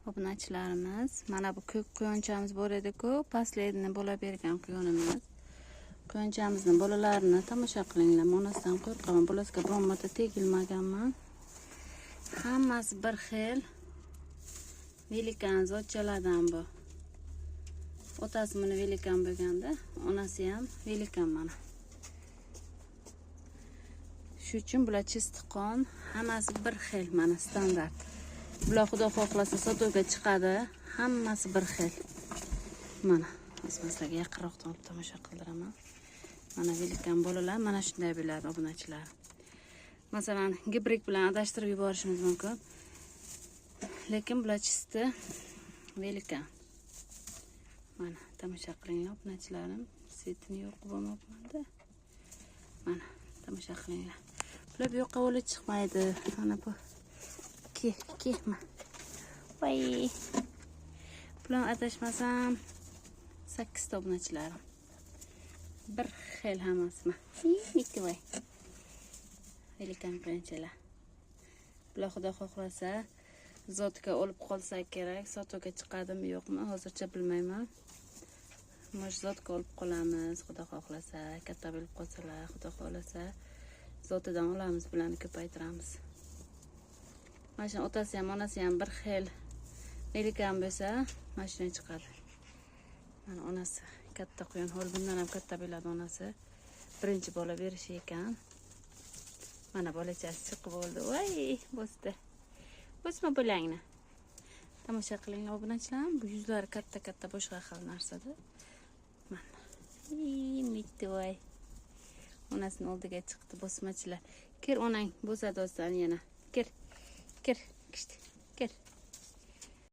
Obunachilarimiz, mana bu ko'k quyonchamiz bor edi-ku, pastlarini bola bergan quyonimiz. Quyonchamizni bolalarini tomosha qilinglar. Onasidan qo'rqaman, bolasiga biron marta tegilmaganman. Hammasi bir xil. Velikan zotchalardan bu. Otasi buni velikan bo'lganda, onasi ham velikan mana. Shu uchun bular chistiqon, hammasi bir xil mana standart. Bular xudo xohlasa sotuvga chiqadi, hammasi bir xil. Mana, sizlarga yaqinroqdan olib tomosha qildiraman. Mana velikan bolalar mana shunday bo'ladi obunachilar. Masalan, gibrid bilan adashtirib yuborishimiz mumkin. Lekin bular chisti velikan. Mana tomosha qilinglar obunachilarim. Setini yo'q bo'lmoqmanda. Mana tomosha qilinglar. Bular bu yoqqa olib chiqmaydi. Mana bu kehma. Voy. Bular adashmasam 8 ta obunachilarim. Bir xil hammasi. Ikki voy. Velikan quyonchalar. Bular xudo xohlasa zotga olib qolsa kerak, sotuvga chiqadimi yo'qmi, hozircha bilmayman. Mo'sh zotga olib qolamiz, xudo xohlasa, katta bo'lib qolsalar, xudo xohlasa, zotidan olamiz, bularni ko'paytiramiz. Mana shu otasi ham, onasi ham bir xil velikan bo'lsa, mana shunday chiqadi. Mana onasi katta quyon, hol bundan ham katta bo'ladi onasi. Birinchi bola berishi ekan. Mana bolachasi chiqib bo'ldi. Voy, bo'sdi. Bo'sma bo'langni. Tomosha qilinglar obunachilar, bu yuzlari katta boshqa xil narsada. Mana. Mitti voy. Onasining oldiga chiqdi bo'smachilar. Kir onang bo'sadi o'san yana. Kir. Kir. Kir.